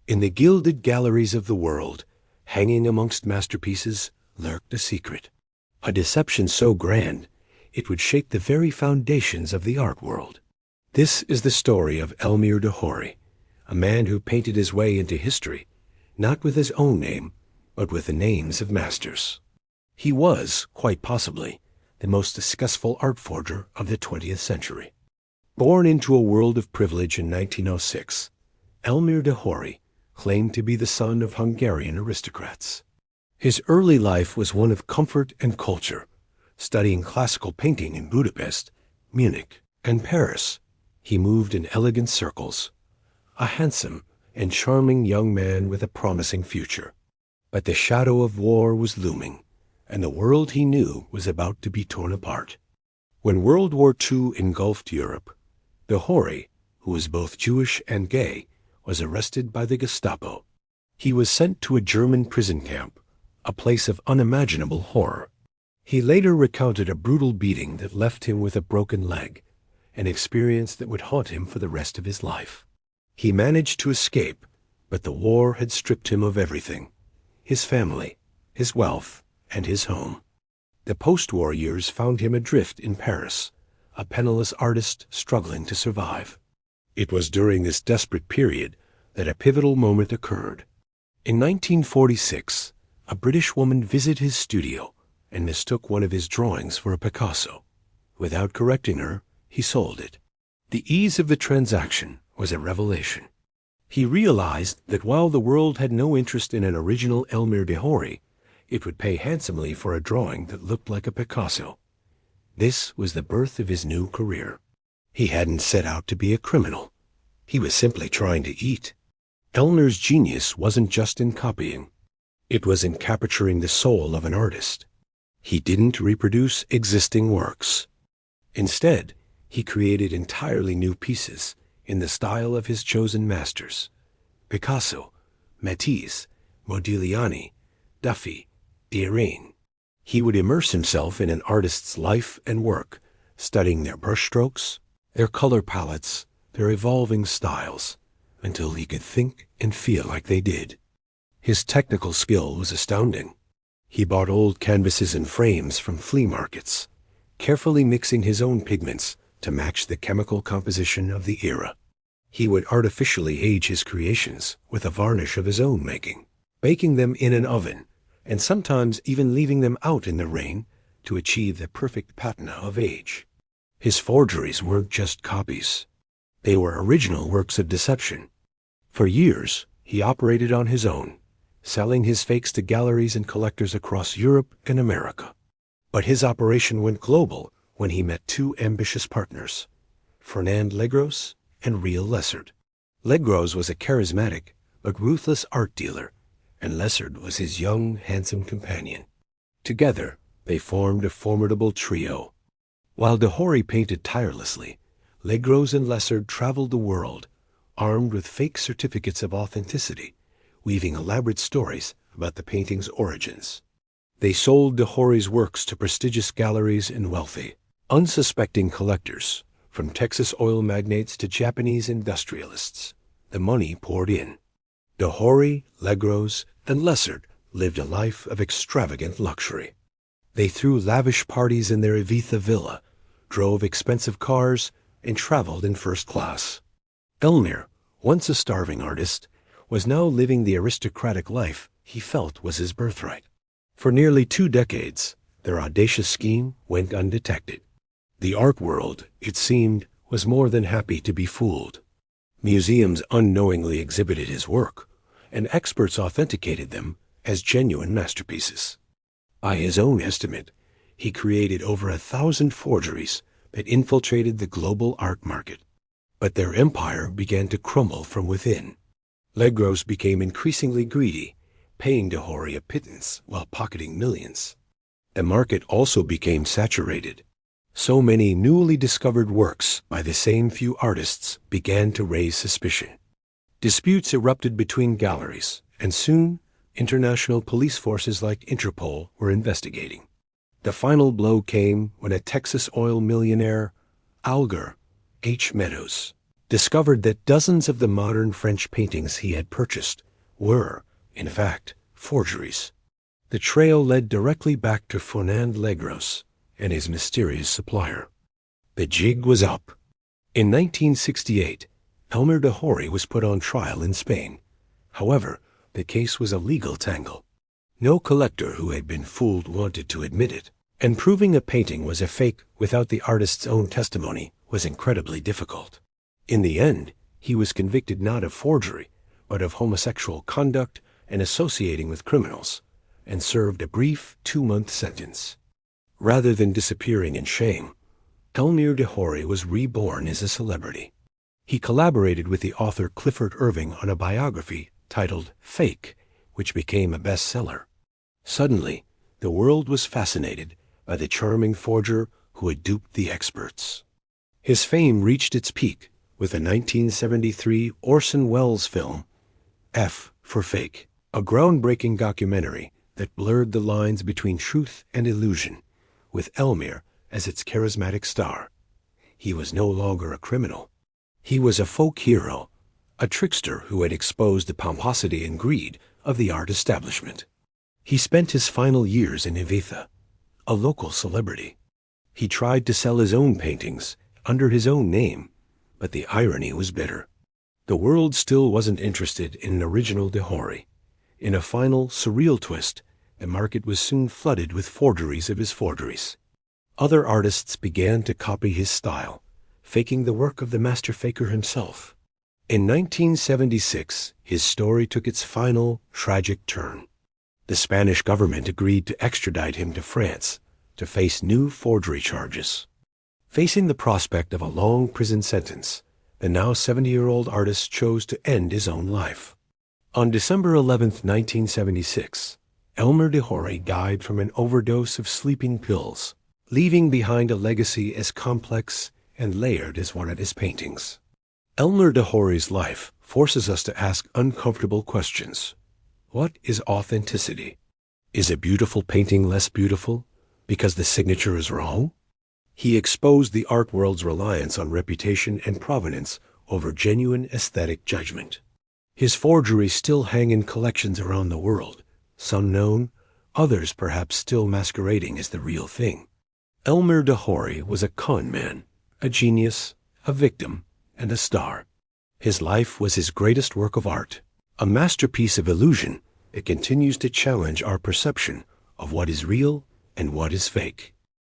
In the gilded galleries of the world, hanging amongst masterpieces, lurked a secret. A deception so grand, it would shake the very foundations of the art world. This is the story of Elmyr de Hory, a man who painted his way into history, not with his own name, but with the names of masters. He was, quite possibly, the most successful art forger of the 20th century. Born into a world of privilege in 1906, Elmyr de Hory claimed to be the son of Hungarian aristocrats. His early life was one of comfort and culture, studying classical painting in Budapest, Munich, and Paris. He moved in elegant circles, a handsome and charming young man with a promising future. But the shadow of war was looming, and the world he knew was about to be torn apart. When World War II engulfed Europe, de Hory, who was both Jewish and gay, was arrested by the Gestapo. He was sent to a German prison camp, a place of unimaginable horror. He later recounted a brutal beating that left him with a broken leg, an experience that would haunt him for the rest of his life. He managed to escape, but the war had stripped him of everything: his family, his wealth, and his home. The post-war years found him adrift in Paris, a penniless artist struggling to survive. It was during this desperate period that a pivotal moment occurred. In 1946, a British woman visited his studio and mistook one of his drawings for a Picasso. Without correcting her, he sold it. The ease of the transaction was a revelation. He realized that while the world had no interest in an original Elmyr de Hory, it would pay handsomely for a drawing that looked like a Picasso. This was the birth of his new career. He hadn't set out to be a criminal. He was simply trying to eat. Elmyr's genius wasn't just in copying. It was in capturing the soul of an artist. He didn't reproduce existing works. Instead, he created entirely new pieces in the style of his chosen masters: Picasso, Matisse, Modigliani, Dufy, Derain. He would immerse himself in an artist's life and work, studying their brushstrokes, their color palettes, their evolving styles, until he could think and feel like they did. His technical skill was astounding. He bought old canvases and frames from flea markets, carefully mixing his own pigments to match the chemical composition of the era. He would artificially age his creations with a varnish of his own making, baking them in an oven, and sometimes even leaving them out in the rain to achieve the perfect patina of age. His forgeries weren't just copies. They were original works of deception. For years, he operated on his own, selling his fakes to galleries and collectors across Europe and America. But his operation went global when he met two ambitious partners, Fernand Legros and Riel Lessard. Legros was a charismatic but ruthless art dealer, and Lessard was his young, handsome companion. Together, they formed a formidable trio. While de Hory painted tirelessly, Legros and Lessard traveled the world, armed with fake certificates of authenticity, weaving elaborate stories about the painting's origins. They sold de Hory's works to prestigious galleries and wealthy, unsuspecting collectors, from Texas oil magnates to Japanese industrialists. The money poured in. De Hory, Legros, and Lessard lived a life of extravagant luxury. They threw lavish parties in their Ibiza villa, drove expensive cars, and traveled in first class. Elmyr, once a starving artist, was now living the aristocratic life he felt was his birthright. For nearly 2 decades, their audacious scheme went undetected. The art world, it seemed, was more than happy to be fooled. Museums unknowingly exhibited his work, and experts authenticated them as genuine masterpieces. By his own estimate, he created over 1,000 forgeries that infiltrated the global art market. But their empire began to crumble from within. Legros became increasingly greedy, paying de Hory a pittance while pocketing millions. The market also became saturated. So many newly discovered works by the same few artists began to raise suspicion. Disputes erupted between galleries, and soon international police forces like Interpol were investigating. The final blow came when a Texas oil millionaire, Alger H. Meadows, discovered that dozens of the modern French paintings he had purchased were, in fact, forgeries. The trail led directly back to Fernand Legros and his mysterious supplier. The jig was up. In 1968, Elmyr de Hory was put on trial in Spain. However, the case was a legal tangle. No collector who had been fooled wanted to admit it, and proving a painting was a fake without the artist's own testimony was incredibly difficult. In the end, he was convicted not of forgery, but of homosexual conduct and associating with criminals, and served a brief 2-month sentence. Rather than disappearing in shame, Elmyr de Hory was reborn as a celebrity. He collaborated with the author Clifford Irving on a biography titled Fake, which became a bestseller. Suddenly, the world was fascinated by the charming forger who had duped the experts. His fame reached its peak with the 1973 Orson Welles film, F for Fake, a groundbreaking documentary that blurred the lines between truth and illusion, with Elmyr as its charismatic star. He was no longer a criminal. He was a folk hero, a trickster who had exposed the pomposity and greed of the art establishment. He spent his final years in Ibiza, a local celebrity. He tried to sell his own paintings under his own name, but the irony was bitter. The world still wasn't interested in an original de Hory. In a final, surreal twist, the market was soon flooded with forgeries of his forgeries. Other artists began to copy his style, faking the work of the master faker himself. In 1976, his story took its final, tragic turn. The Spanish government agreed to extradite him to France to face new forgery charges. Facing the prospect of a long prison sentence, the now 70-year-old artist chose to end his own life. On December 11, 1976, Elmyr de Hory died from an overdose of sleeping pills, leaving behind a legacy as complex and layered as one of his paintings. Elmyr de Hory's life forces us to ask uncomfortable questions. What is authenticity? Is a beautiful painting less beautiful because the signature is wrong? He exposed the art world's reliance on reputation and provenance over genuine aesthetic judgment. His forgeries still hang in collections around the world, some known, others perhaps still masquerading as the real thing. Elmyr de Hory was a con man, a genius, a victim, and a star. His life was his greatest work of art, a masterpiece of illusion that continues to challenge our perception of what is real and what is fake.